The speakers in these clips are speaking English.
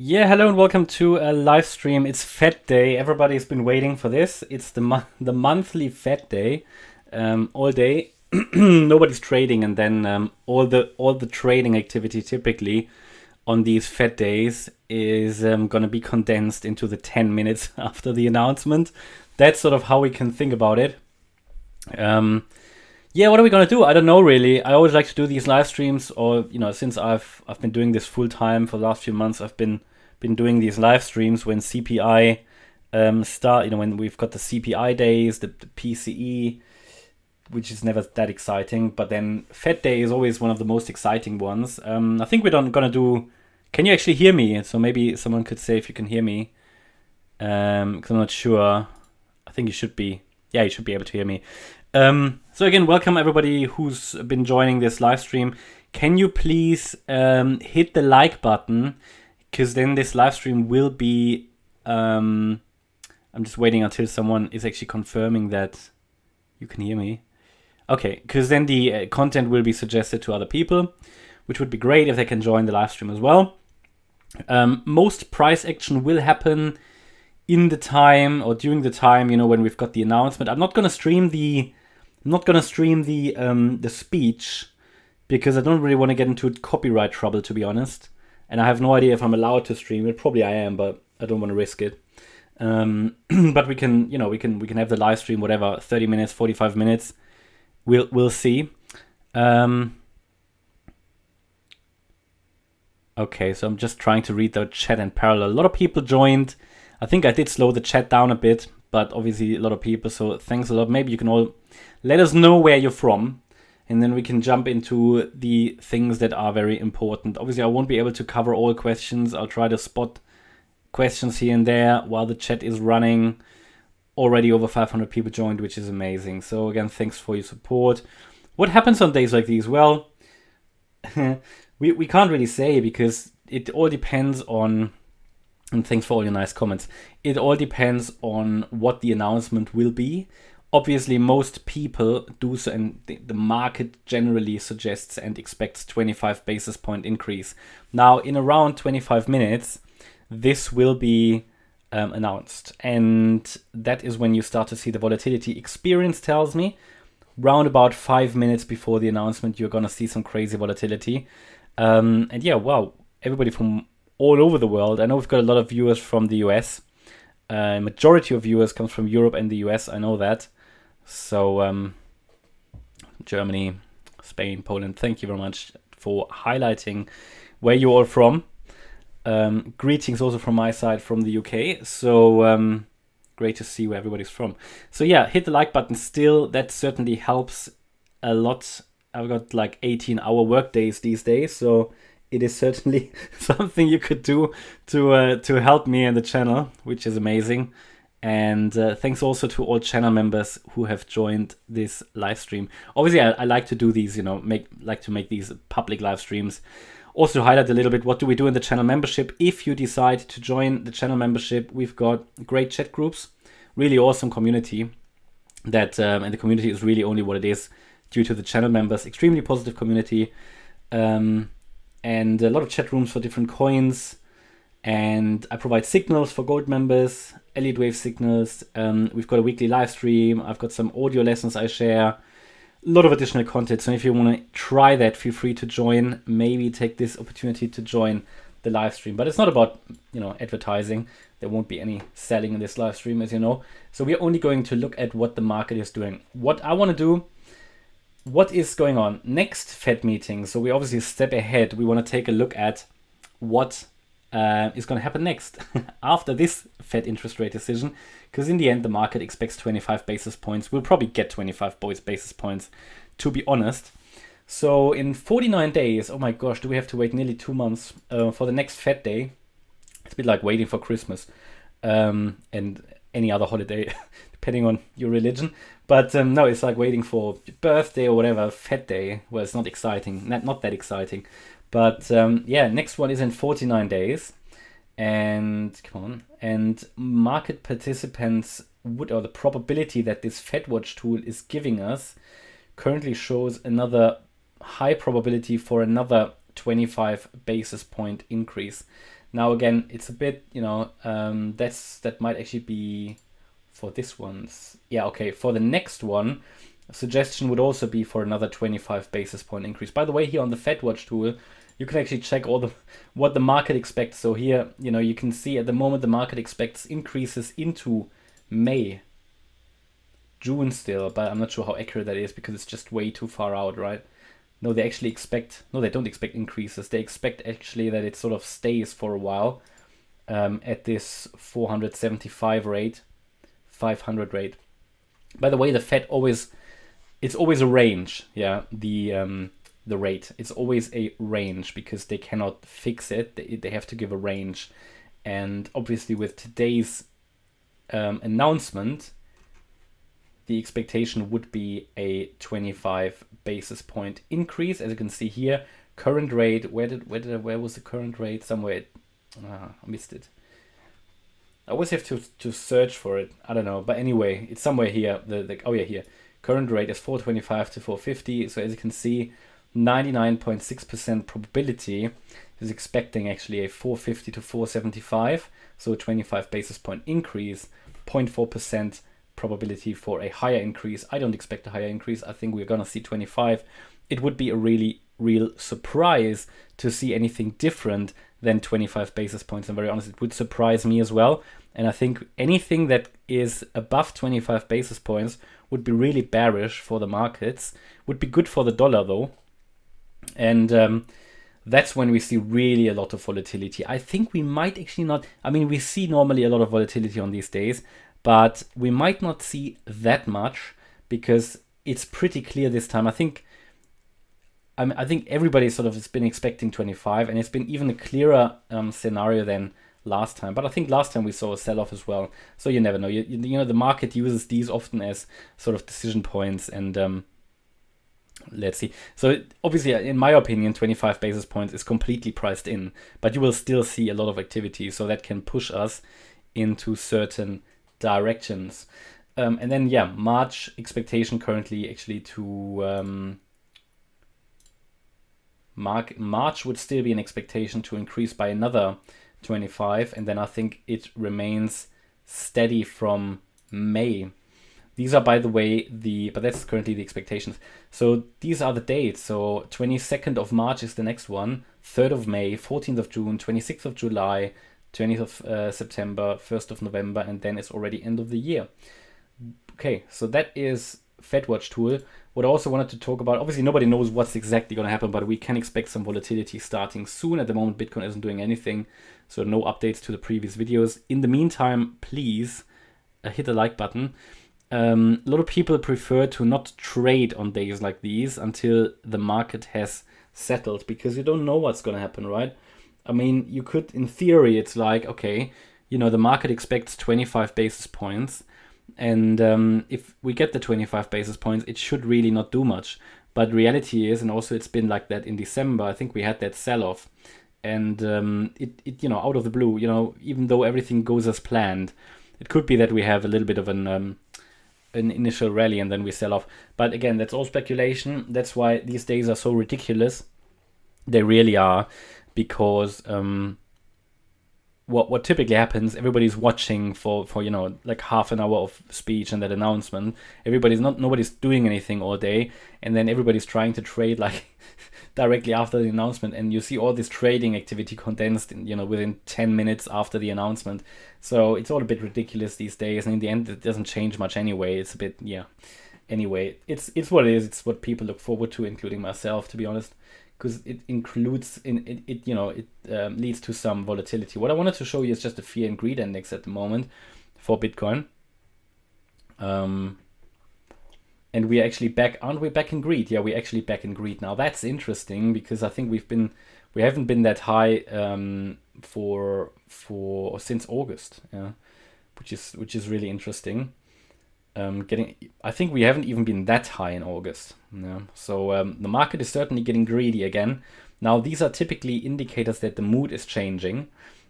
Yeah, hello and welcome to a live stream. It's Fed Day. Everybody's been waiting for this. It's the monthly Fed Day, all day. Nobody's trading, and then all the trading activity typically on these Fed days is gonna be condensed into the 10 minutes after the announcement. That's sort of how we can think about it. Yeah, what are we gonna do? I don't know really. I always like to do these live streams, or since I've been doing this full time for the last few months, I've been doing these live streams when CPI start. When we've got the CPI days, the PCE, which is never that exciting. But then Fed Day is always one of the most exciting ones. I think we're gonna do. Can you actually hear me? So maybe someone could say if you can hear me, because I'm not sure. I think you should be. Yeah, you should be able to hear me. So again, welcome everybody who's been joining this live stream. Can you please hit the like button? Because then this live stream will be. I'm just waiting until someone is actually confirming that you can hear me. Okay, because then the content will be suggested to other people, which would be great if they can join the live stream as well. Most price action will happen in the time or during the time, when we've got the announcement. I'm not gonna stream the speech because I don't really want to get into copyright trouble, to be honest. And I have no idea if I'm allowed to stream it. Probably I am, but I don't want to risk it. But we can, we can have the live stream, whatever, 30 minutes, 45 minutes. We'll see. Okay, so I'm just trying to read the chat in parallel. A lot of people joined. I think I did slow the chat down a bit, but obviously a lot of people. So thanks a lot. Maybe you can all let us know where you're from, and then we can jump into the things that are very important. Obviously, I won't be able to cover all questions. I'll try to spot questions here and there while the chat is running. Already over 500 people joined, which is amazing. So again, thanks for your support. What happens on days like these? Well, we can't really say because it all depends on, and thanks for all your nice comments. It all depends on what the announcement will be. Obviously, most people do so, and the market generally suggests and expects 25 basis point increase. Now, in around 25 minutes, this will be announced. And that is when you start to see the volatility. Experience tells me round about 5 minutes before the announcement, you're going to see some crazy volatility. And yeah, wow, everybody from all over the world. I know we've got a lot of viewers from the US. Majority of viewers comes from Europe and the US. I know that. So Germany, Spain, Poland, thank you very much for highlighting where you're all from. Greetings also from my side from the UK. So great to see where everybody's from. So yeah, hit the like button still. That certainly helps a lot. I've got like 18-hour work days these days, so it is certainly something you could do to help me and the channel, which is amazing. And thanks also to all channel members who have joined this live stream. Obviously, I like to do these, like to make these public live streams. Also to highlight a little bit, what do we do in the channel membership? If you decide to join the channel membership, we've got great chat groups, really awesome community. That and the community is really only what it is due to the channel members. Extremely positive community, and a lot of chat rooms for different coins. And I provide signals for gold members, Elliott Wave signals. We've got a weekly live stream. I've got some audio lessons I share. A lot of additional content. So if you want to try that, feel free to join. Maybe take this opportunity to join the live stream. But it's not about, advertising. There won't be any selling in this live stream, as you know. So we're only going to look at what the market is doing. What I want to do, what is going on next Fed meeting. So we obviously step ahead. We want to take a look at what is going to happen next after this Fed interest rate decision, because in the end the market expects 25 basis points. We'll probably get 25 basis points, to be honest. So in 49 days, oh my gosh, do we have to wait nearly 2 months for the next Fed day? It's a bit like waiting for Christmas and any other holiday depending on your religion. But no, it's like waiting for your birthday or whatever, Fed day. Well, it's not exciting, not that exciting. But yeah, next one is in 49 days. And come on. And market participants or the probability that this FedWatch tool is giving us currently shows another high probability for another 25 basis point increase. Now again, it's a bit, you know, that might actually be for this one's. Yeah, okay. For the next one, a suggestion would also be for another 25 basis point increase. By the way, here on the FedWatch tool, you can actually check what the market expects. So here, you know, you can see at the moment the market expects increases into May, June still, but I'm not sure how accurate that is because it's just way too far out, right? No, they actually expect, no, they don't expect increases. They expect actually that it sort of stays for a while at this 475 rate, 500 rate. By the way, the Fed it's always a range, yeah, the rate. It's always a range because they cannot fix it. They have to give a range. And obviously with today's announcement, the expectation would be a 25 basis point increase. As you can see here, current rate, where was the current rate? Somewhere, I missed it. I always have to search for it. I don't know, but anyway, it's somewhere here. Oh yeah, here. Current rate is 425 to 450. So as you can see, 99.6% probability is expecting actually a 450 to 475. So a 25 basis point increase, 0.4% probability for a higher increase. I don't expect a higher increase. I think we're gonna see 25. It would be a really real surprise to see anything different than 25 basis points. I'm very honest, it would surprise me as well. And I think anything that is above 25 basis points would be really bearish for the markets. Would be good for the dollar though. And that's when we see really a lot of volatility. I think we might actually not, I mean, we see normally a lot of volatility on these days, but we might not see that much because it's pretty clear this time. I think everybody sort of has been expecting 25, and it's been even a clearer scenario than last time. But I think last time we saw a sell-off as well. So you never know. You know, the market uses these often as sort of decision points, and let's see. So obviously, in my opinion, 25 basis points is completely priced in, but you will still see a lot of activity, so that can push us into certain directions. And then, yeah, March expectation currently actually to March would still be an expectation to increase by another 25, and then I think it remains steady from May. These are, by the way, but that's currently the expectations. So these are the dates. So 22nd of March is the next one, 3rd of May, 14th of June, 26th of July, 20th of September, 1st of November, and then it's already end of the year. Okay, so that is FedWatch tool. What I also wanted to talk about, obviously nobody knows what's exactly going to happen, but we can expect some volatility starting soon. At the moment, Bitcoin isn't doing anything, so no updates to the previous videos. In the meantime, please hit the like button. A lot of people prefer to not trade on days like these until the market has settled, because you don't know what's going to happen, right? I mean, you could, in theory, it's like, okay, you know, the market expects 25 basis points. And if we get the 25 basis points, it should really not do much. But reality is, and also it's been like that in December, I think we had that sell-off. And it you know, out of the blue, you know, even though everything goes as planned, it could be that we have a little bit of an initial rally and then we sell off. But again, that's all speculation. That's why these days are so ridiculous. They really are. Because what typically happens, everybody's watching for you know, like half an hour of speech and that announcement. Nobody's doing anything all day, and then everybody's trying to trade like directly after the announcement, and you see all this trading activity condensed in, you know, within 10 minutes after the announcement. So it's all a bit ridiculous these days, and in the end it doesn't change much anyway. It's a bit, yeah, anyway, it's what it is. It's what people look forward to, including myself, to be honest, because it includes it leads to some volatility. What I wanted to show you is just the fear and greed index at the moment for Bitcoin. And we're actually back, aren't we back in greed? Yeah, we're actually back in greed now. That's interesting, because I think we haven't been that high for since August, yeah, which is really interesting. I think we haven't even been that high in August. Yeah. So the market is certainly getting greedy again. Now, these are typically indicators that the mood is changing.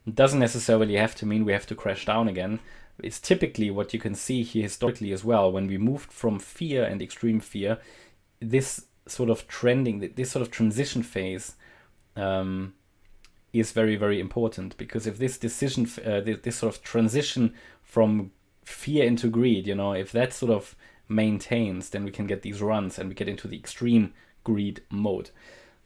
It doesn't necessarily have to mean we have to crash down again. It's typically what you can see here historically as well. When we moved from fear and extreme fear, this sort of trending, this sort of transition phase is very, very important, because if this decision, this sort of transition from fear into greed, you know, if that sort of maintains, then we can get these runs and we get into the extreme greed mode.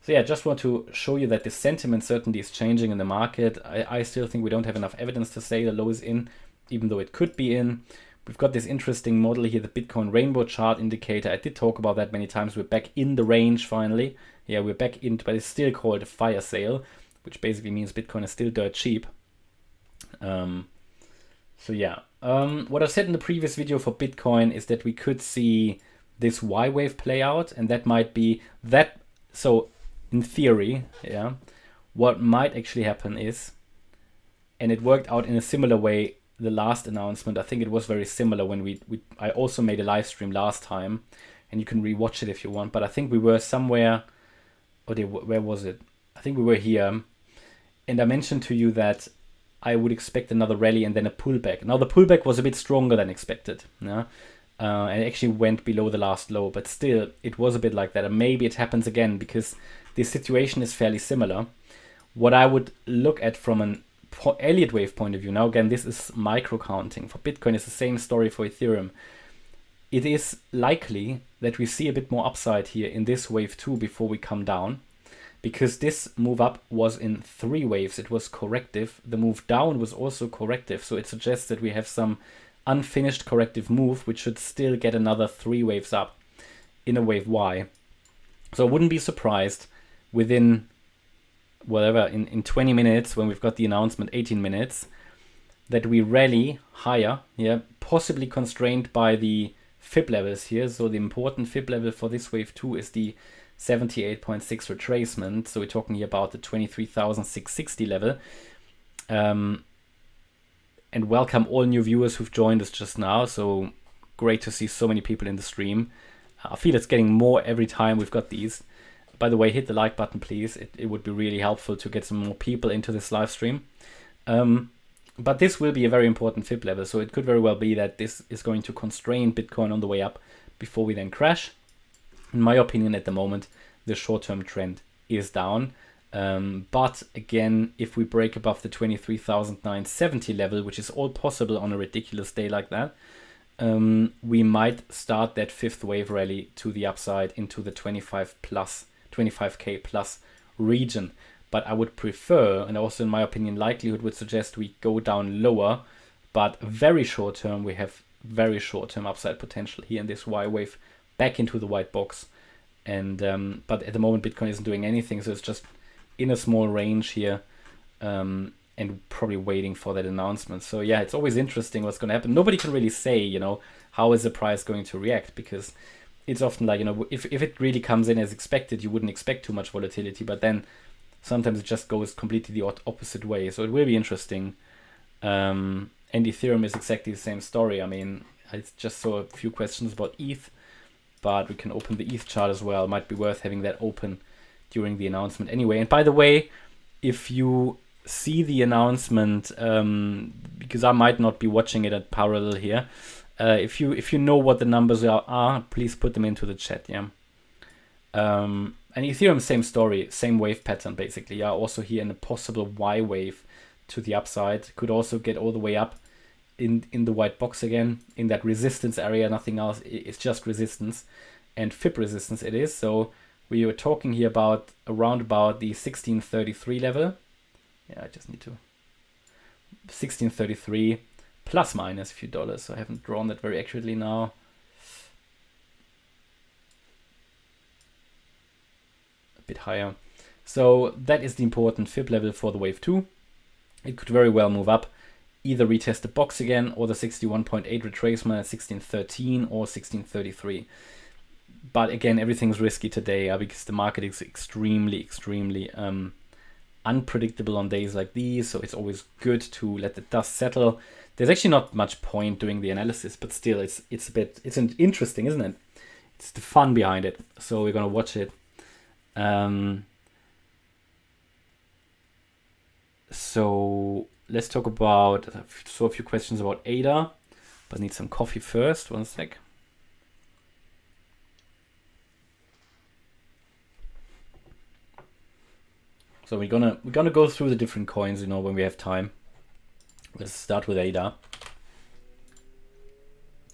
So yeah, just want to show you that the sentiment certainly is changing in the market. I still think we don't have enough evidence to say the low is in, even though it could be in. We've got this interesting model here, the Bitcoin rainbow chart indicator. I did talk about that many times. We're back in the range finally. Yeah, we're back in, but it's still called a fire sale, which basically means Bitcoin is still dirt cheap. So yeah, what I said in the previous video for Bitcoin is that we could see this Y wave play out, and that might be that. So in theory, yeah, what might actually happen is, and it worked out in a similar way the last announcement. I think it was very similar when I also made a live stream last time, and you can rewatch it if you want. But I think we were somewhere, where was it? I think we were here, and I mentioned to you that I would expect another rally and then a pullback. Now the pullback was a bit stronger than expected, yeah, and it actually went below the last low, but still it was a bit like that. And maybe it happens again because this situation is fairly similar. What I would look at from an Elliott Wave point of view, now again, this is micro counting. For Bitcoin, it's the same story for Ethereum. It is likely that we see a bit more upside here in this wave 2 before we come down, because this move up was in 3 waves. It was corrective. The move down was also corrective. So it suggests that we have some unfinished corrective move, which should still get another 3 waves up in a wave Y. So I wouldn't be surprised within whatever, in 20 minutes, when we've got the announcement, 18 minutes, that we rally higher, yeah, possibly constrained by the fib levels here. So the important fib level for this wave 2 is the 78.6 retracement. So we're talking here about the 23,660 level. And welcome all new viewers who've joined us just now. So great to see so many people in the stream. I feel it's getting more every time we've got these. By the way, hit the like button, please. It would be really helpful to get some more people into this live stream. But this will be a very important fib level. So it could very well be that this is going to constrain Bitcoin on the way up before we then crash. In my opinion, at the moment, the short-term trend is down. But again, if we break above the 23,970 level, which is all possible on a ridiculous day like that, we might start that 5th wave rally to the upside into the 25K plus region. But I would prefer, and also in my opinion, likelihood would suggest we go down lower, but very short term, we have very short term upside potential here in this Y wave back into the white box. And but at the moment, Bitcoin isn't doing anything, so it's just in a small range here, and probably waiting for that announcement. So yeah, it's always interesting what's going to happen. Nobody can really say, you know, how is the price going to react, because it's often like, you know, if it really comes in as expected, you wouldn't expect too much volatility, but then sometimes it just goes completely the opposite way. So it will be interesting. And Ethereum is exactly the same story. I mean, I just saw a few questions about ETH, but we can open the ETH chart as well. It might be worth having that open during the announcement anyway. And by the way, if you see the announcement, because I might not be watching it at parallel here, if you know what the numbers are, please put them into the chat. Yeah. And Ethereum, same story, same wave pattern basically. Yeah, also here in a possible Y wave to the upside, could also get all the way up in the white box again, in that resistance area. Nothing else. It's just resistance and fib resistance. It is. So we were talking here about around about the 1633 level. Yeah, I just need to 1633 plus minus a few dollars. So I haven't drawn that very accurately now. A bit higher. So that is the important fib level for the wave 2. It could very well move up, either retest the box again or the 61.8 retracement at 1613 or 1633. But again, everything's risky today because the market is extremely unpredictable on days like these. So it's always good to let the dust settle. There's actually not much point doing the analysis, but still it's interesting, isn't it? It's the fun behind it. So we're gonna watch it. So let's talk about, I saw a few questions about ADA, but I need some coffee first. One sec. So we're gonna go through the different coins, you know, when we have time. Let's start with ADA,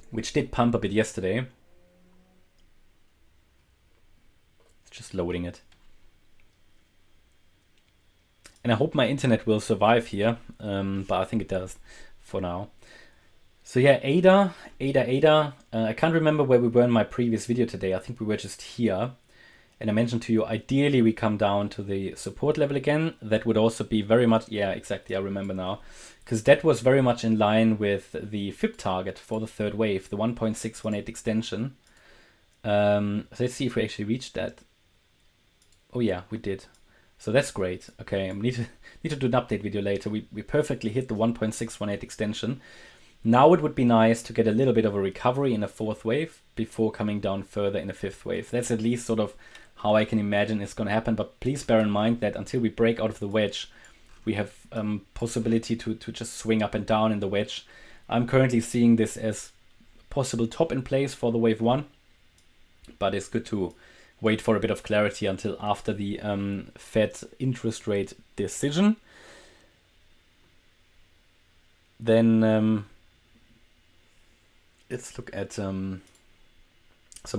which did pump a bit yesterday. It's just loading it. And I hope my internet will survive here, but I think it does for now. So yeah, ADA. I can't remember where we were in my previous video today. I think we were just here. And I mentioned to you, ideally we come down to the support level again. That would also be very much, yeah, exactly, I remember now. Because that was very much in line with the FIB target for the third wave, the 1.618 extension. So let's see if we actually reached that. Oh yeah, we did. So that's great. Okay, I need to do an update video later. We perfectly hit the 1.618 extension. Now it would be nice to get a little bit of a recovery in a fourth wave before coming down further in a fifth wave. That's at least sort of how I can imagine it's going to happen. But please bear in mind that until we break out of the wedge, we have possibility to just swing up and down in the wedge. I'm currently seeing this as possible top in place for the wave one, but it's good to wait for a bit of clarity until after the Fed interest rate decision. Then let's look at some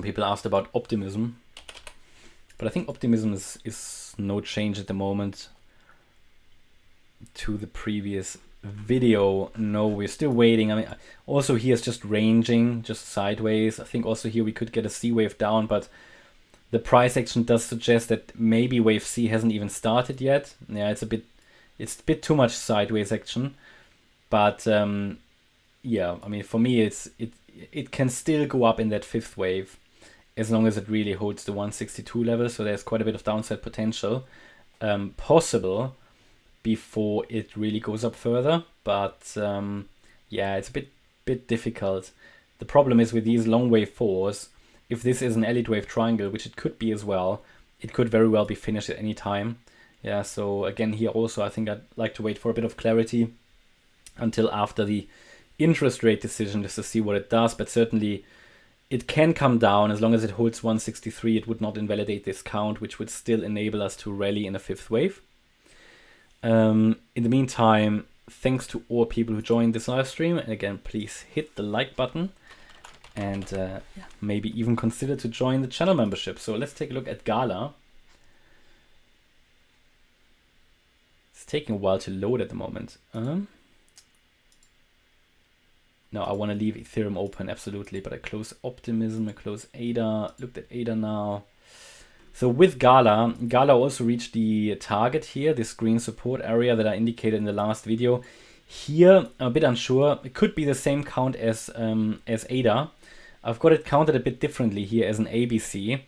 people asked about Optimism, but I think Optimism is no change at the moment to the previous video. No, we're still waiting. I mean, also here it's just ranging, just sideways. I think also here we could get a C wave down, but the price action does suggest that maybe wave C hasn't even started yet. Yeah, it's a bit too much sideways action, but yeah, I mean, for me it can still go up in that fifth wave as long as it really holds the 162 level. So there's quite a bit of downside potential possible before it really goes up further. But yeah, it's a bit difficult. The problem is with these long wave fours, if this is an Elliott Wave triangle, which it could be as well, it could very well be finished at any time. Yeah, so again here also I think I'd like to wait for a bit of clarity until after the interest rate decision just to see what it does. But certainly it can come down as long as it holds 163. It would not invalidate this count, which would still enable us to rally in a fifth wave. In the meantime, thanks to all people who joined this live stream, and again, please hit the like button and yeah, maybe even consider to join the channel membership. So let's take a look at Gala. It's taking a while to load at the moment. No, I want to leave Ethereum open, absolutely, but I close Optimism, I close ADA, looked at ADA now. So with Gala also reached the target here, this green support area that I indicated in the last video. Here, I'm a bit unsure. It could be the same count as ADA. I've got it counted a bit differently here as an ABC,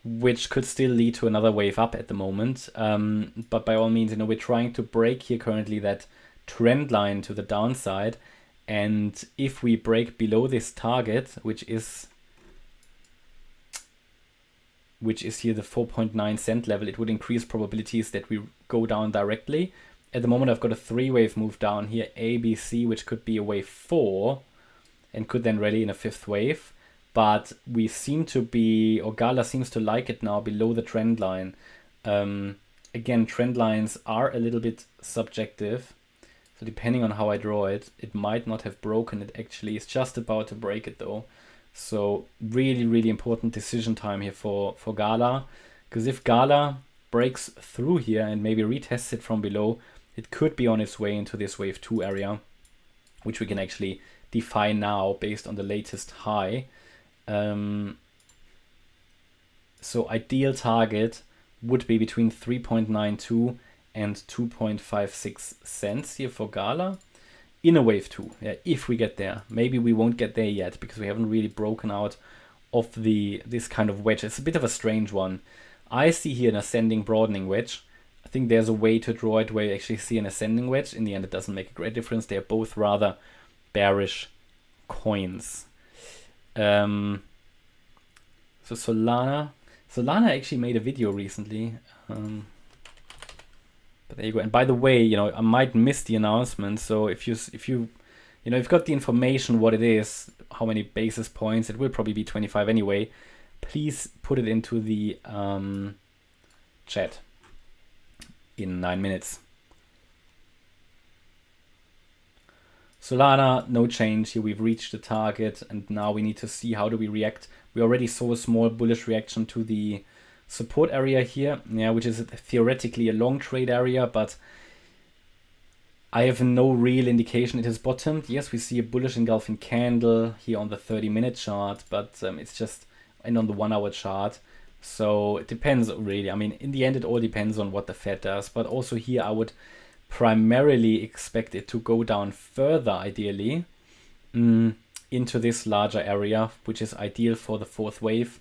which could still lead to another wave up at the moment. But by all means, you know, we're trying to break here currently that trend line to the downside. And if we break below this target, which is here the 4.9 cent level, it would increase probabilities that we go down directly. At the moment, I've got a 3-wave move down here, ABC, which could be a wave 4 and could then rally in a fifth wave. But we seem to be, or Gala seems to like it now below the trend line. Again, trend lines are a little bit subjective. So depending on how I draw it, it might not have broken it actually. It's just about to break it though. So really, really important decision time here for Gala. Because if Gala breaks through here and maybe retests it from below, it could be on its way into this wave 2 area, which we can actually define now based on the latest high. So ideal target would be between 3.92 and 2.56 cents here for Gala in a wave 2. Yeah, if we get there. Maybe we won't get there yet because we haven't really broken out of this kind of wedge. It's a bit of a strange one. I see here an ascending broadening wedge. I think there's a way to draw it where you actually see an ascending wedge. In the end, it doesn't make a great difference. They're both rather bearish coins. So Solana actually made a video recently. But there you go. And by the way, you know, I might miss the announcement. So if you've got the information what it is, how many basis points, it will probably be 25 anyway. Please put it into the chat. in 9 minutes. Solana, no change here. We've reached the target, and now we need to see how do we react. We already saw a small bullish reaction to the support area here, yeah, which is theoretically a long trade area, but I have no real indication it has bottomed. Yes, we see a bullish engulfing candle here on the 30-minute chart, but it's just, and on the 1-hour chart. So it depends really. I mean, in the end, it all depends on what the Fed does. But also here, I would primarily expect it to go down further, ideally, into this larger area, which is ideal for the fourth wave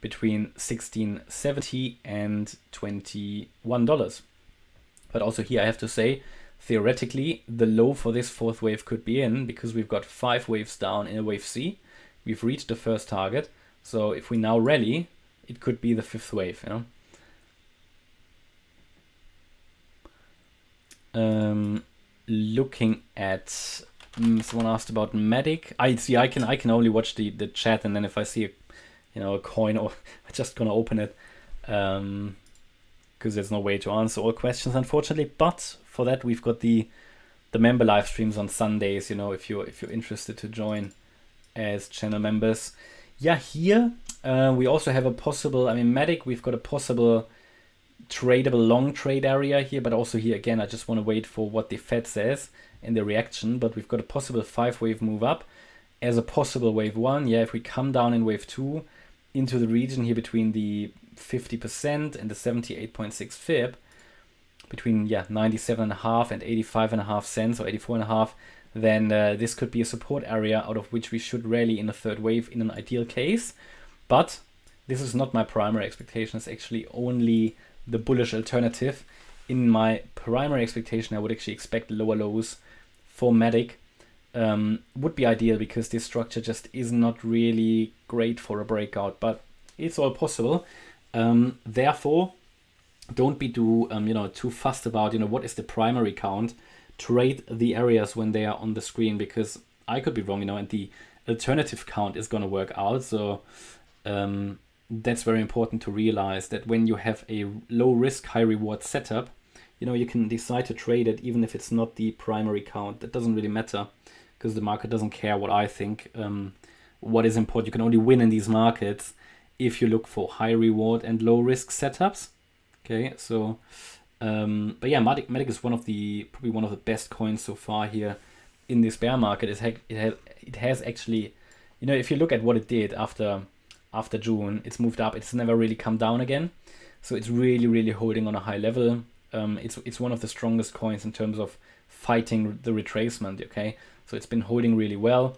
between $16.70 and $21. But also here, I have to say, theoretically, the low for this fourth wave could be in, because we've got 5 waves down in a wave C. We've reached the first target. So if we now rally, it could be the 5th wave, you know. Looking at, someone asked about Matic. I can only watch the chat, and then if I see a coin, or I'm just gonna open it, because there's no way to answer all questions, unfortunately. But for that, we've got the member live streams on Sundays. You know, if you're interested to join as channel members. Yeah, here we also have a possible. I mean, Matic, we've got a possible tradable long trade area here, but also here again, I just want to wait for what the Fed says and the reaction. But we've got a possible 5-wave move up as a possible wave 1. Yeah, if we come down in wave 2 into the region here between the 50% and the 78.6 fib, between 97.5 and 85.5 cents or 84.5, then this could be a support area out of which we should rally in a third wave in an ideal case. But this is not my primary expectation. It's actually only the bullish alternative. In my primary expectation, I would actually expect lower lows for Matic. Would be ideal, because this structure just is not really great for a breakout, but it's all possible. Therefore, don't be too fussed about what is the primary count. Trade the areas when they are on the screen, because I could be wrong, and the alternative count is going to work out. So that's very important to realize, that when you have a low risk, high reward setup, you can decide to trade it even if it's not the primary count. That doesn't really matter, because the market doesn't care what I think. What is important, you can only win in these markets if you look for high reward and low risk setups. Okay, so but yeah, Matic is probably one of the best coins so far here in this bear market. It has actually, if you look at what it did after June, it's moved up. It's never really come down again. So it's really holding on a high level. It's one of the strongest coins in terms of fighting the retracement. Okay, so it's been holding really well.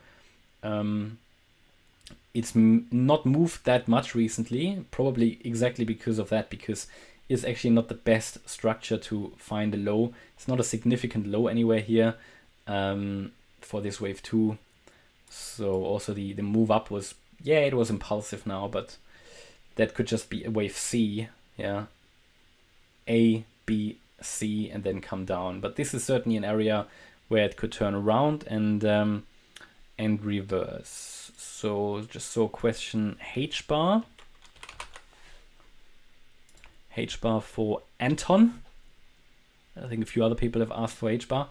It's not moved that much recently, probably exactly because of that, because it's actually not the best structure to find a low. It's not a significant low anywhere here for this wave 2. So also the move up was, it was impulsive now, but that could just be a wave C, A, B, C, and then come down. But this is certainly an area where it could turn around and reverse. So just saw a question, HBAR for Anton. I think a few other people have asked for HBAR.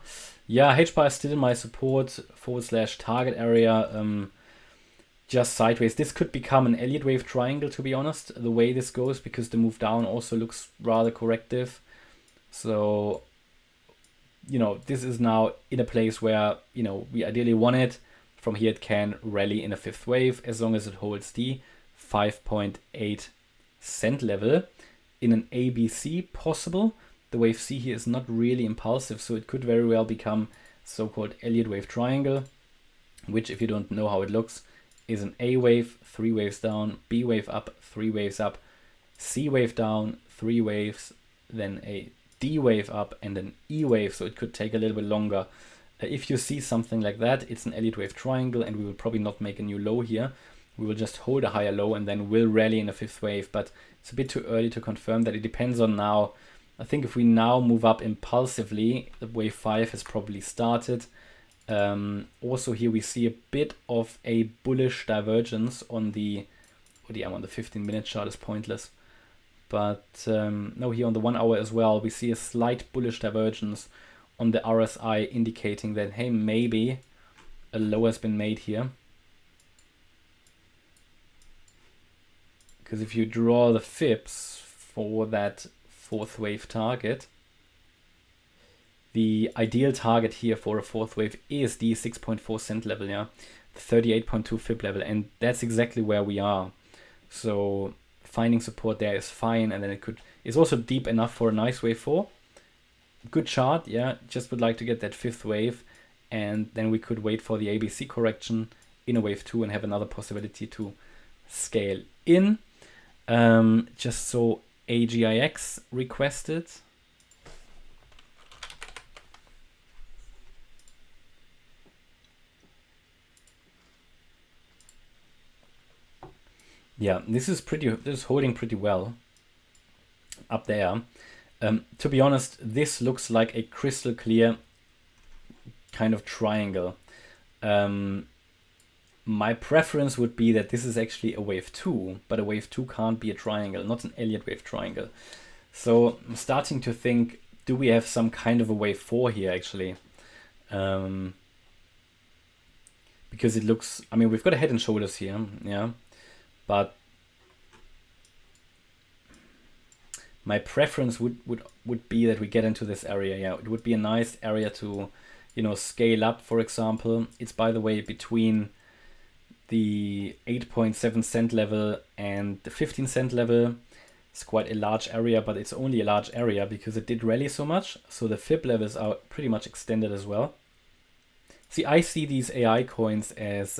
Yeah, HBAR is still in my support / target area, just sideways. This could become an Elliott Wave triangle, to be honest, the way this goes, because the move down also looks rather corrective. So, this is now in a place where, we ideally want it. From here, it can rally in a 5th wave, as long as it holds the 5.8 cent level. In an ABC possible. The wave C here is not really impulsive, so it could very well become so-called Elliott Wave triangle, which, if you don't know how it looks, is an A wave, 3 waves down, B wave up, 3 waves up, C wave down, 3 waves, then a D wave up, and an E wave. So it could take a little bit longer. If you see something like that, it's an Elliott Wave triangle, and we will probably not make a new low here. We will just hold a higher low and then will rally in a 5th wave, but it's a bit too early to confirm that. It depends on now. I think if we now move up impulsively, the wave 5 has probably started. Also here we see a bit of a bullish divergence on the 15-minute chart is pointless. But no, here on the 1 hour as well, we see a slight bullish divergence on the RSI, indicating that, hey, maybe a low has been made here. Because if you draw the fibs for that fourth wave target, the ideal target here for a fourth wave is the 6.4 cent level, yeah, the 38.2 fib level, and that's exactly where we are. So finding support there is fine, and then it's also deep enough for a nice wave 4. Good chart, yeah, just would like to get that fifth wave, and then we could wait for the ABC correction in a wave 2 and have another possibility to scale in. Just so AGIX requested. Yeah, this is holding pretty well up there. To be honest, this looks like a crystal clear kind of triangle. My preference would be that this is actually a wave 2, but a wave 2 can't be a triangle, not an Elliott wave triangle. So I'm starting to think, do we have some kind of a wave 4 here actually? Because it looks, I mean, we've got a head and shoulders here, yeah, but my preference would be that we get into this area. Yeah, it would be a nice area to, scale up, for example. It's, by the way, between the 8.7 cent level and the 15 cent level. It's quite a large area, but it's only a large area because it did rally so much. So the fib levels are pretty much extended as well. See, I see these AI coins as,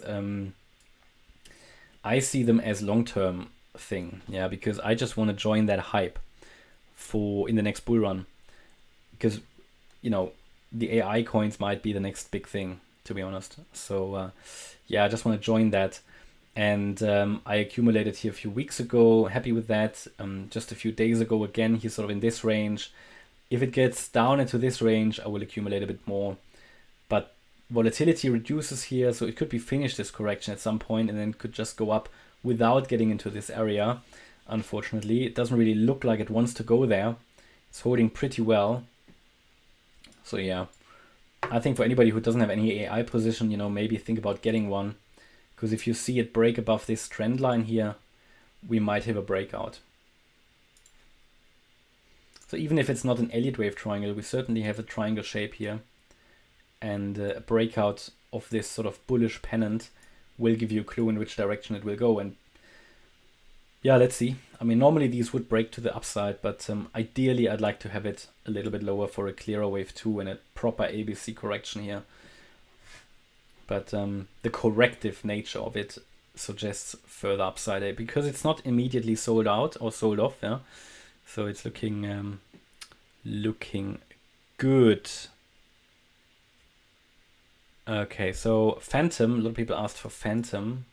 I see them as long-term thing. Yeah, because I just want to join that hype in the next bull run. Because, the AI coins might be the next big thing, to be honest. So, yeah, I just want to join that. And I accumulated here a few weeks ago, happy with that. Just a few days ago, again, he's sort of in this range. If it gets down into this range, I will accumulate a bit more. But volatility reduces here, so it could be finished, this correction, at some point, and then could just go up without getting into this area. Unfortunately, it doesn't really look like it wants to go there. It's holding pretty well. So yeah, I think for anybody who doesn't have any AI position, maybe think about getting one. Because if you see it break above this trend line here, we might have a breakout. So even if it's not an Elliott wave triangle, we certainly have a triangle shape here. And a breakout of this sort of bullish pennant will give you a clue in which direction it will go. And yeah, let's see. I mean, normally these would break to the upside, but ideally I'd like to have it a little bit lower for a clearer wave 2 and a proper ABC correction here. But the corrective nature of it suggests further upside because it's not immediately sold out or sold off. Yeah, so it's looking good. Okay, so Fantom. A lot of people asked for Fantom.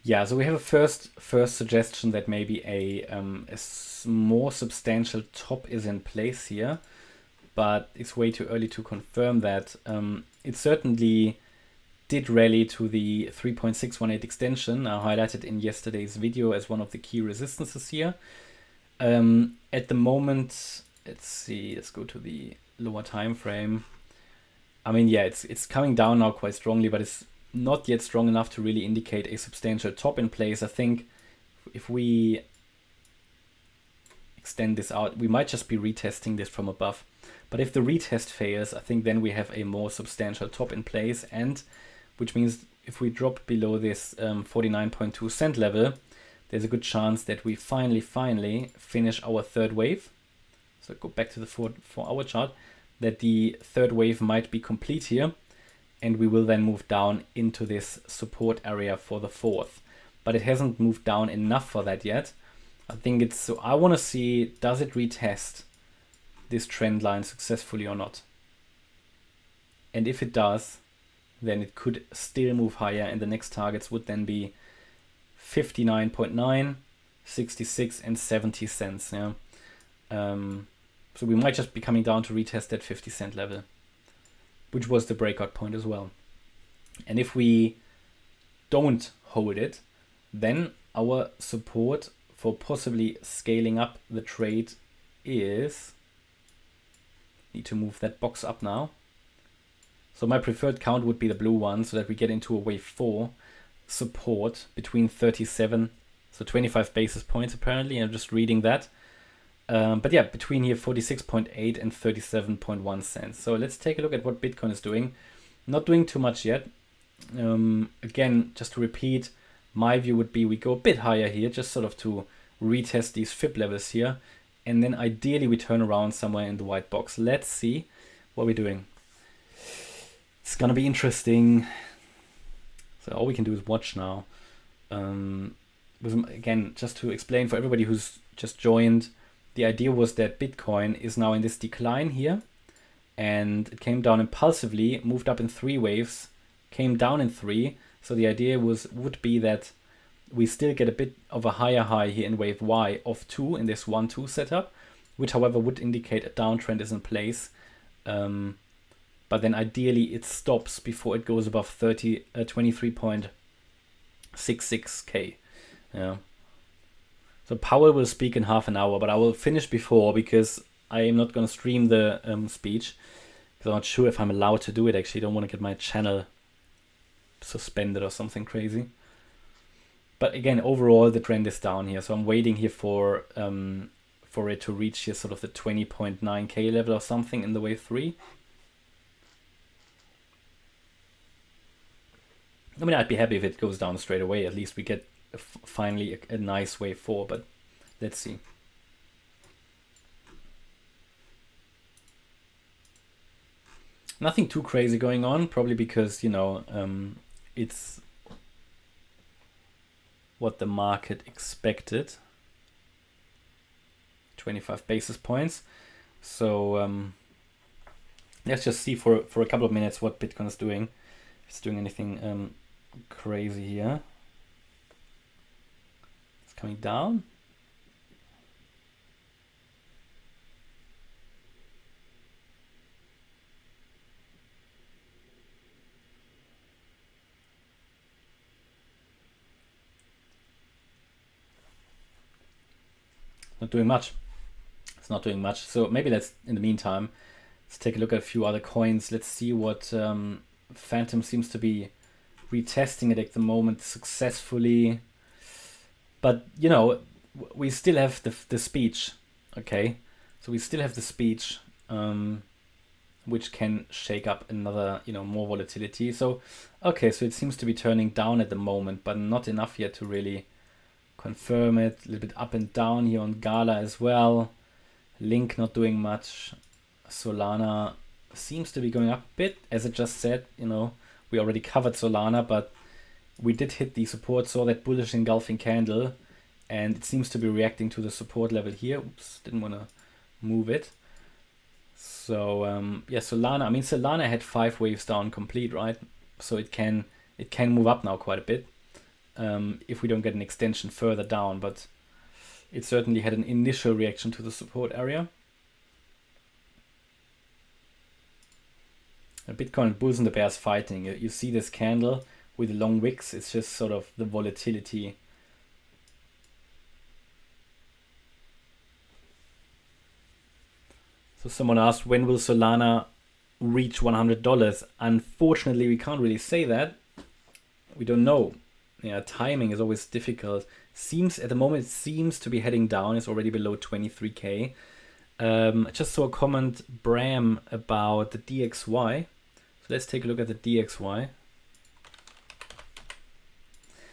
Yeah, so we have a first suggestion that maybe a more substantial top is in place here, but it's way too early to confirm that. It certainly did rally to the 3.618 extension, highlighted in yesterday's video as one of the key resistances here. At the moment, let's go to the lower time frame. I mean, yeah, it's coming down now quite strongly, but it's not yet strong enough to really indicate a substantial top in place. I think if we extend this out, we might just be retesting this from above. But if the retest fails, I think then we have a more substantial top in place, and which means if we drop below this 49.2 cent level, there's a good chance that we finally finish our third wave. So go back to the 4-hour chart, that the third wave might be complete here. And we will then move down into this support area for the fourth. But it hasn't moved down enough for that yet. I think so I want to see, does it retest this trend line successfully or not? And if it does, then it could still move higher, and the next targets would then be 59.9, 66, and 70 cents. Yeah. So we might just be coming down to retest that 50 cent level. which was the breakout point as well. And if we don't hold it, then our support for possibly scaling up the trade is, need to move that box up now. So my preferred count would be the blue one, so that we get into a wave 4 support between 37, so 25 basis points apparently. I'm just reading that. But yeah, between here 46.8 and 37.1 cents. So let's take a look at what Bitcoin is doing. Not doing too much yet. Again, just to repeat, my view would be we go a bit higher here, just sort of to retest these fib levels here. And then ideally we turn around somewhere in the white box. Let's see what we're doing. It's gonna be interesting. So all we can do is watch now. Again, just to explain for everybody who's just joined, the idea was that Bitcoin is now in this decline here, and it came down impulsively, moved up in 3 waves, came down in 3. So the idea would be that we still get a bit of a higher high here in wave Y of 2 in this 1-2 setup, which however would indicate a downtrend is in place. But then ideally it stops before it goes above 23.66k. Yeah. So Powell will speak in half an hour, but I will finish before because I am not going to stream the speech because I'm not sure if I'm allowed to do it. Actually, I don't want to get my channel suspended or something crazy. But again, overall the trend is down here, so I'm waiting here for it to reach here sort of the 20.9k level or something in the wave 3. I mean, I'd be happy if it goes down straight away. At least we get finally a nice wave 4, but let's see. Nothing too crazy going on, probably because, you know, it's what the market expected. 25 basis points. So let's just see for a couple of minutes what Bitcoin is doing. If it's doing anything crazy here. It's coming down. Not doing much. It's not doing much. So maybe let's, in the meantime, let's take a look at a few other coins. Let's see what Fantom seems to be retesting it at the moment successfully. But, you know, we still have the speech, okay? So we still have the speech, which can shake up another, you know, more volatility. So, okay, so it seems to be turning down at the moment, but not enough yet to really confirm it. A little bit up and down here on Gala as well. Link not doing much. Solana seems to be going up a bit. As I just said, you know, we already covered Solana, but we did hit the support, saw that bullish engulfing candle, and it seems to be reacting to the support level here. Oops, didn't want to move it. So yeah, Solana, I mean, Solana had 5 waves down complete, right? So it can move up now quite a bit if we don't get an extension further down, but it certainly had an initial reaction to the support area. Bitcoin bulls and the bears fighting. You see this candle with the long wicks. It's just sort of the volatility. So someone asked, when will Solana reach $100? Unfortunately, we can't really say that. We don't know. Yeah, timing is always difficult. Seems at the moment it seems to be heading down. It's already below 23k. I just saw a comment, Bram, about the DXY. So let's take a look at the DXY.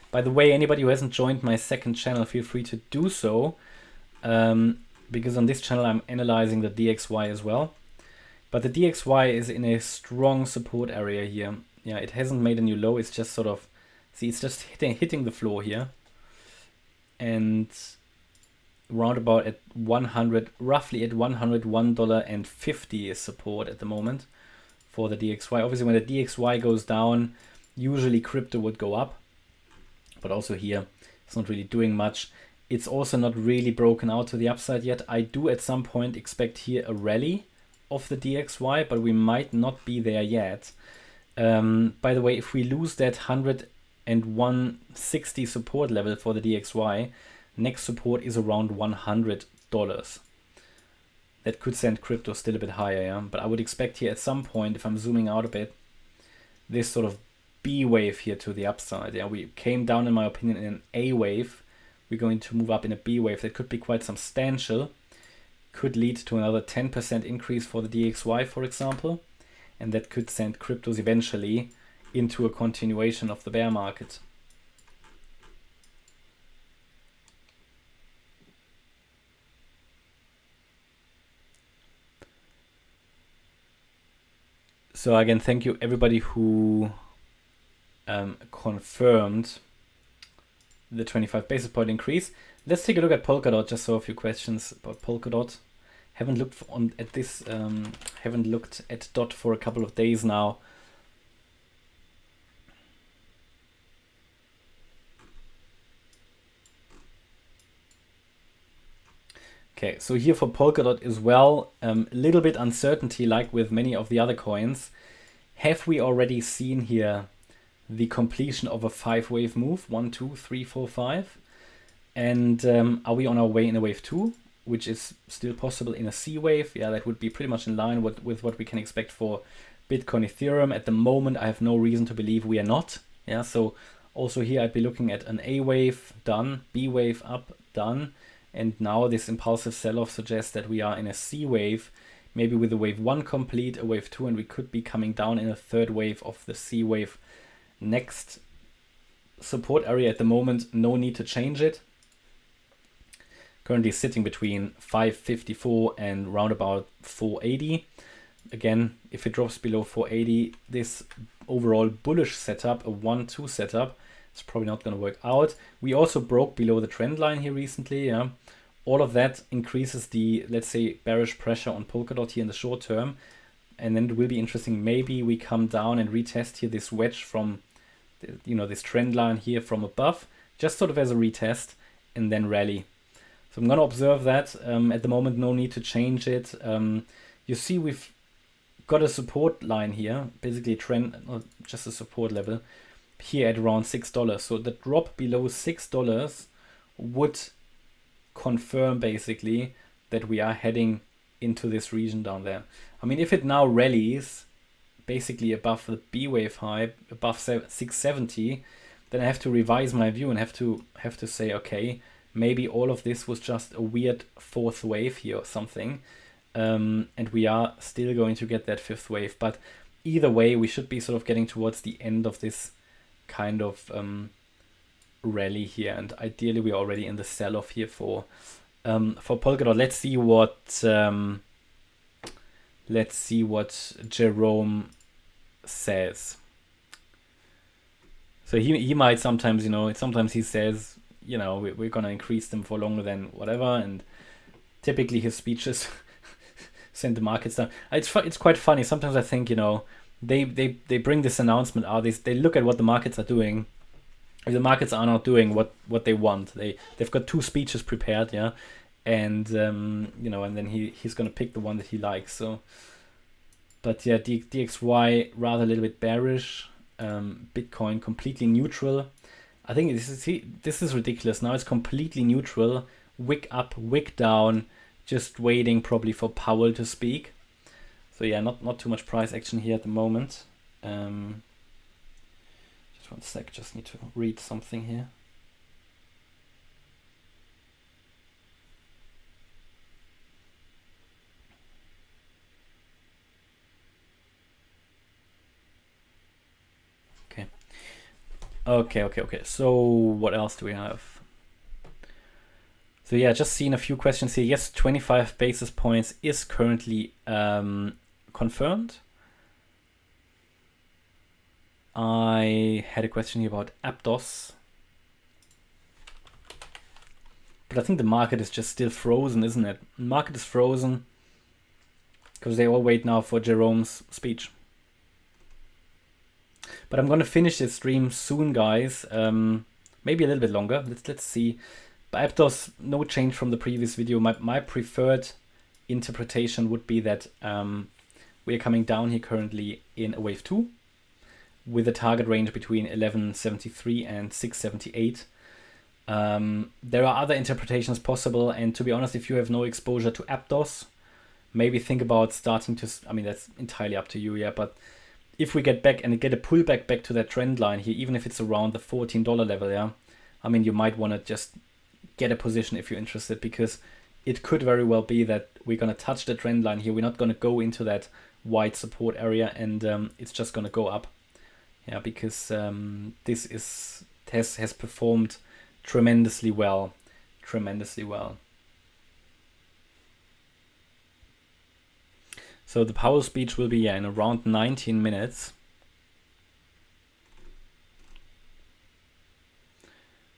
By the way, anybody who hasn't joined my second channel, feel free to do so. Because on this channel I'm analyzing the DXY as well. But the DXY is in a strong support area here. Yeah, it hasn't made a new low. It's just sort of, see, it's just hitting the floor here. And round about at 100, roughly at $101.50 is support at the moment for the DXY. Obviously, when the DXY goes down, usually crypto would go up. But also here, it's not really doing much. It's also not really broken out to the upside yet. I do at some point expect here a rally of the DXY, but we might not be there yet. By the way, if we lose that 101.60 support level for the DXY, next support is around $100. That could send crypto still a bit higher, yeah? But I would expect here at some point, if I'm zooming out a bit, this sort of B wave here to the upside. Yeah, we came down, in my opinion, in an A wave. We're going to move up in a B wave that could be quite substantial. Could lead to another 10% increase for the DXY, for example. And that could send cryptos eventually into a continuation of the bear market. So again, thank you everybody who confirmed the 25 basis point increase. Let's take a look at Polkadot. Just saw a few questions about Polkadot. Haven't looked at this. Haven't looked at DOT for a couple of days now. Okay, so here for Polkadot as well, a little bit uncertainty like with many of the other coins. Have we already seen here the completion of a 5-wave move? 1, 2, 3, 4, 5. And are we on our way in a wave 2, which is still possible in a C wave? Yeah, that would be pretty much in line with what we can expect for Bitcoin, Ethereum. At the moment, I have no reason to believe we are not. Yeah, so also here I'd be looking at an A wave, done, B wave, up, done. And now this impulsive sell-off suggests that we are in a C wave, maybe with a wave 1 complete, a wave 2, and we could be coming down in a third wave of the C wave. Next support area at the moment, no need to change it. Currently sitting between 554 and round about 480. Again, if it drops below 480, this overall bullish setup, a 1-2 setup, it's probably not going to work out. We also broke below the trend line here recently. Yeah, all of that increases the, let's say, bearish pressure on Polkadot here in the short term. And then it will be interesting. Maybe we come down and retest here this wedge from, this trend line here from above, just sort of as a retest, and then rally. So I'm going to observe that. At the moment, no need to change it. You see, we've got a support line here, basically a trend, not just a support level, here at around $6. So the drop below $6 would confirm basically that we are heading into this region down there. I mean, if it now rallies basically above the B wave high, above 670, then I have to revise my view and have to say, okay, maybe all of this was just a weird 4th wave here or something, and we are still going to get that 5th wave. But either way, we should be sort of getting towards the end of this kind of rally here, and ideally we're already in the sell-off here for Polkadot. Let's see what Jerome says. So he might sometimes, sometimes he says, we're gonna increase them for longer than whatever, and typically his speeches send the markets down. It's quite funny. Sometimes I think, they bring this announcement out. They look at what the markets are doing. If the markets are not doing what they want, they've got 2 speeches prepared, yeah, and and then he's gonna pick the one that he likes. So, but yeah, DXY rather a little bit bearish. Bitcoin completely neutral. I think this is ridiculous. Now it's completely neutral. Wick up, wick down, just waiting probably for Powell to speak. So yeah, not too much price action here at the moment. Just one sec, just need to read something here. Okay. So what else do we have? So yeah, just seeing a few questions here. Yes, 25 basis points is currently confirmed. I had a question here about Aptos, but I think the market is just still frozen, isn't it? The market is frozen because they all wait now for Jerome's speech. But I'm going to finish this stream soon, guys. Maybe a little bit longer. Let's see. But Aptos, no change from the previous video. My preferred interpretation would be that we are coming down here currently in a wave 2 with a target range between 1173 and 678. There are other interpretations possible, and to be honest, if you have no exposure to Aptos, maybe think about starting to, I mean, that's entirely up to you, yeah, but if we get back and get a pullback back to that trend line here, even if it's around the $14 level, yeah, I mean, you might want to just get a position if you're interested, because it could very well be that we're going to touch the trend line here. We're not going to go into that wide support area, and it's just going to go up. Yeah, because this has performed tremendously well. So the Powell speech will be in around 19 minutes.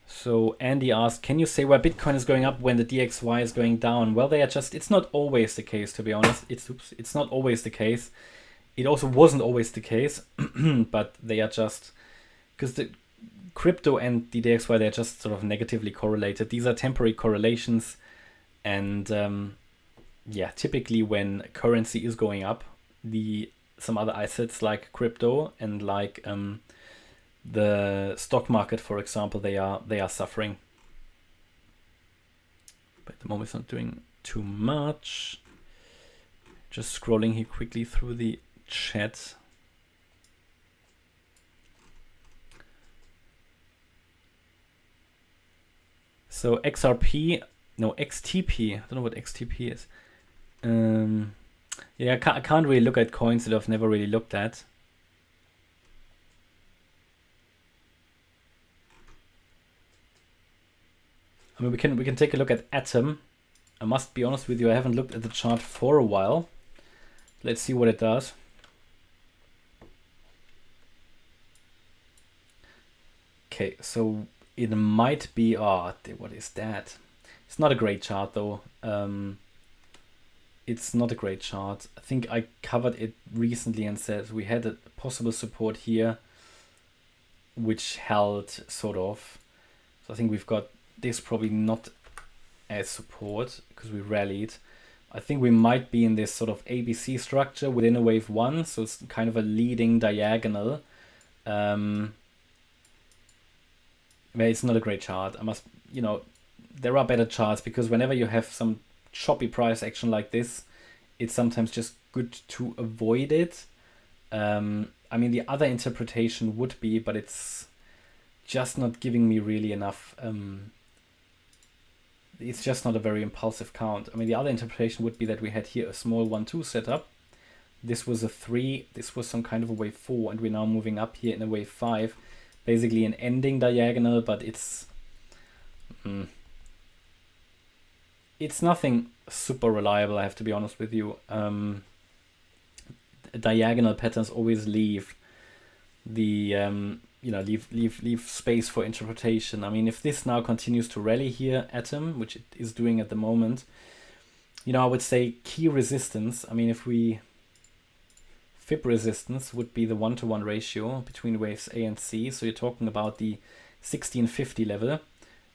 So Andy asked, can you say why Bitcoin is going up when the DXY is going down? Well, they are just, it's not always the case, to be honest. It's not always the case. It also wasn't always the case, but they are just, because the crypto and the DXY, they're just sort of negatively correlated. These are temporary correlations, and yeah, typically when currency is going up, some other assets like crypto and like the stock market, for example, they are suffering. But at the moment, it's not doing too much. Just scrolling here quickly through the chat. So XRP, no, XTP. I don't know what XTP is. Yeah, I can't really look at coins that I've never really looked at. I mean, we can take a look at Atom. I must be honest with you, I haven't looked at the chart for a while. Let's see what it does. Okay, so it might be, oh, what is that? It's not a great chart though. It's not a great chart. I think I covered it recently and said we had a possible support here, which held sort of. So I think we've got this probably not as support because we rallied. I think we might be in this sort of ABC structure within a wave 1. So it's kind of a leading diagonal. Well, it's not a great chart. I must, you know, there are better charts, because whenever you have some choppy price action like this, it's sometimes just good to avoid it. I mean, the other interpretation would be, but it's just not giving me really enough. It's just not a very impulsive count. I mean, the other interpretation would be that we had here a small 1-2 setup. This was a 3. This was some kind of a wave 4, and we're now moving up here in a wave 5. Basically an ending diagonal, but it's nothing super reliable, I have to be honest with you. Diagonal patterns always leave the leave space for interpretation. I mean, if this now continues to rally here, Atom, which it is doing at the moment, you know, I would say key resistance. I mean, if we Fib resistance would be the 1-to-1 ratio between waves A and C. So you're talking about the 1650 level,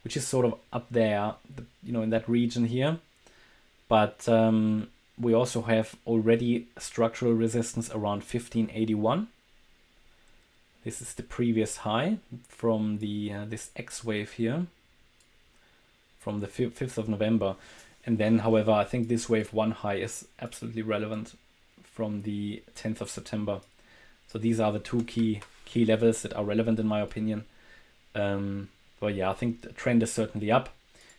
which is sort of up there, in that region here. But we also have already structural resistance around 1581. This is the previous high from the this X wave here from the 5th of November. And then, however, I think this wave 1 high is absolutely relevant from the 10th of September. So these are the two key levels that are relevant in my opinion. But yeah, I think the trend is certainly up.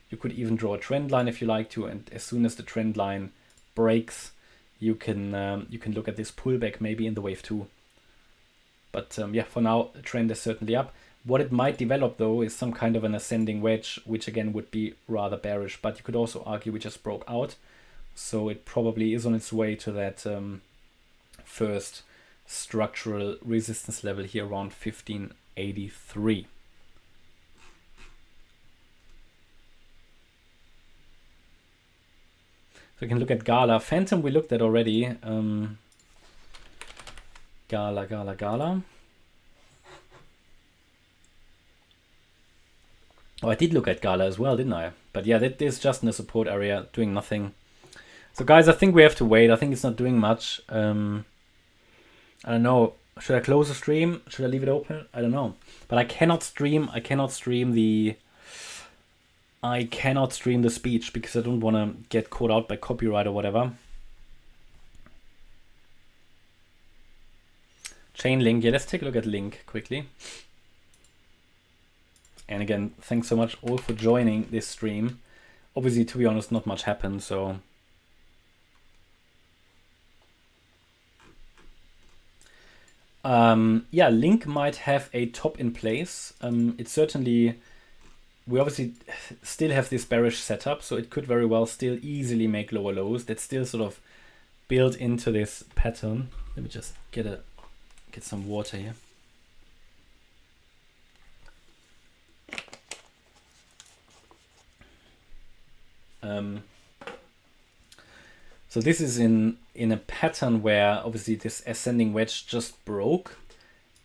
You could even draw a trend line if you like to, and as soon as the trend line breaks, you can look at this pullback maybe in the wave 2. But yeah, for now, the trend is certainly up. What it might develop though is some kind of an ascending wedge, which again would be rather bearish. But you could also argue we just broke out. So it probably is on its way to that first structural resistance level here around 1583. So we can look at Gala. Fantom we looked at already. Gala. Oh, I did look at Gala as well, didn't I? But yeah, that is just in the support area, doing nothing. So guys, I think we have to wait. I think it's not doing much. I don't know. Should I close the stream? Should I leave it open? I don't know. But I cannot stream the speech because I don't want to get caught out by copyright or whatever. Chainlink. Yeah, let's take a look at Link quickly. And again, thanks so much all for joining this stream. Obviously, to be honest, not much happened, so yeah, Link might have a top in place. It's certainly, we obviously still have this bearish setup, so it could very well still easily make lower lows. That's still sort of built into this pattern. Let me just get some water here. So this is in a pattern where obviously this ascending wedge just broke,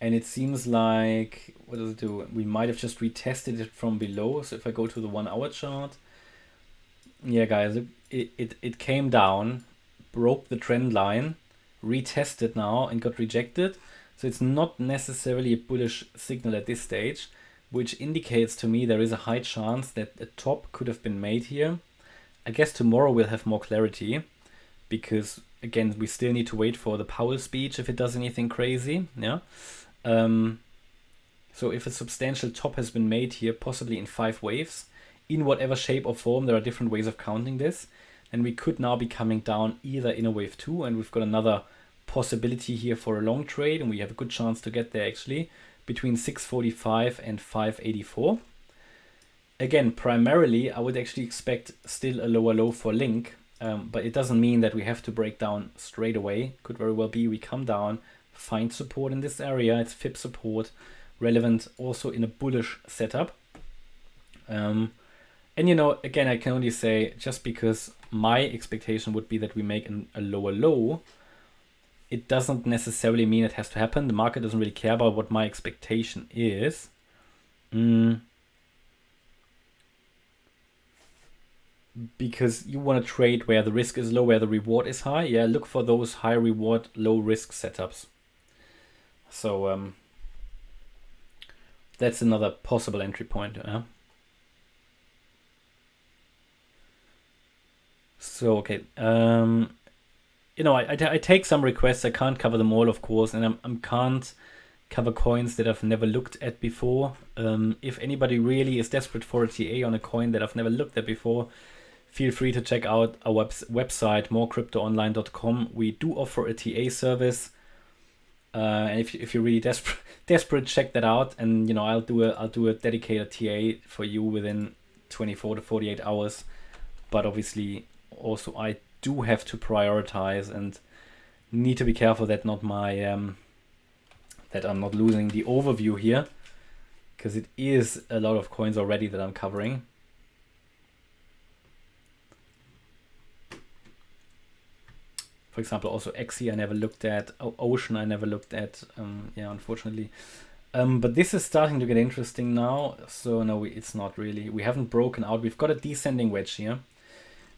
and it seems like, what does it do? We might have just retested it from below. So if I go to the 1 hour chart, yeah guys, it came down, broke the trend line, retested now and got rejected. So it's not necessarily a bullish signal at this stage, which indicates to me there is a high chance that a top could have been made here. I guess tomorrow we'll have more clarity, because again, we still need to wait for the Powell speech if it does anything crazy. Yeah. So if a substantial top has been made here, possibly in 5 waves, in whatever shape or form, there are different ways of counting this, and we could now be coming down either in a wave 2, and we've got another possibility here for a long trade, and we have a good chance to get there actually between 645 and 584. Again, primarily, I would actually expect still a lower low for Link, but it doesn't mean that we have to break down straight away. Could very well be we come down, find support in this area. It's FIB support, relevant also in a bullish setup. And you know, again, I can only say, just because my expectation would be that we make a lower low, it doesn't necessarily mean it has to happen. The market doesn't really care about what my expectation is. Because you want to trade where the risk is low, where the reward is high. Yeah, look for those high reward, low risk setups. So that's another possible entry point. So okay, you know, I take some requests. I can't cover them all, of course, and I can't cover coins that I've never looked at before. If anybody really is desperate for a TA on a coin that I've never looked at before, feel free to check out our website, morecryptoonline.com. We do offer a TA service, and if you're really desperate, check that out. And you know, I'll do a dedicated TA for you within 24 to 48 hours. But obviously, also I do have to prioritize and need to be careful that not my that I'm not losing the overview here, because it is a lot of coins already that I'm covering. For example, also XE I never looked at, Ocean I never looked at, yeah, unfortunately. But this is starting to get interesting now. So no, it's not really. We haven't broken out. We've got a descending wedge here,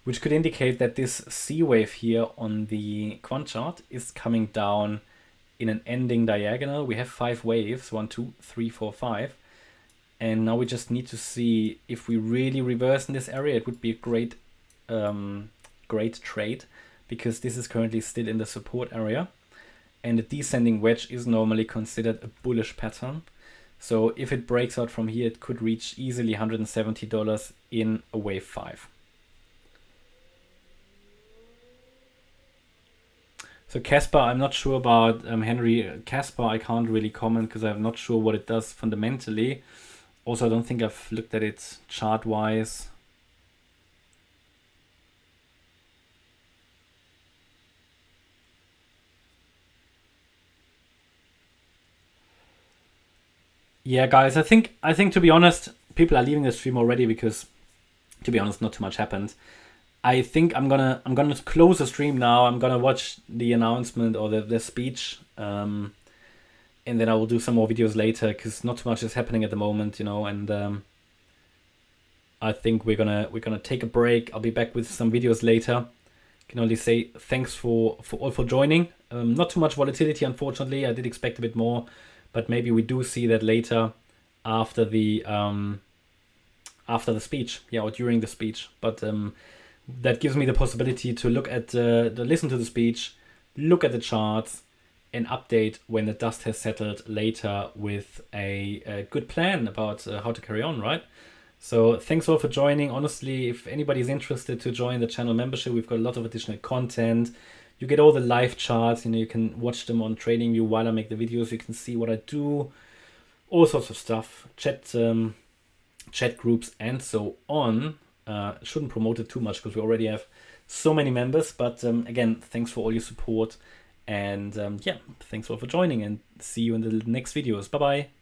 which could indicate that this C wave here on the Quant chart is coming down in an ending diagonal. We have 5 waves, 1, 2, 3, 4, 5. And now we just need to see if we really reverse in this area. It would be a great, great trade, because this is currently still in the support area. And the descending wedge is normally considered a bullish pattern. So if it breaks out from here, it could reach easily $170 in a wave 5. So Casper, I'm not sure about Henry. Casper, I can't really comment because I'm not sure what it does fundamentally. Also, I don't think I've looked at it chart-wise. Yeah, guys, I think to be honest, people are leaving the stream already because, to be honest, not too much happened. I think I'm gonna close the stream now. I'm gonna watch the announcement or the speech, and then I will do some more videos later because not too much is happening at the moment, you know. And I think we're gonna take a break. I'll be back with some videos later can only say thanks for all for joining. Not too much volatility, unfortunately. I did expect a bit more, but maybe we do see that later after the speech, or during the speech. But that gives me the possibility to look at listen to the speech, look at the charts, and update when the dust has settled later with a good plan about how to carry on, right? So thanks all for joining. Honestly, if anybody's interested to join the channel membership, we've got a lot of additional content. You get all the live charts, you can watch them on TradingView while I make the videos. You can see what I do, all sorts of stuff, chat groups, and so on. Shouldn't promote it too much because we already have so many members. But again, thanks for all your support. And thanks all for joining, and see you in the next videos. Bye-bye.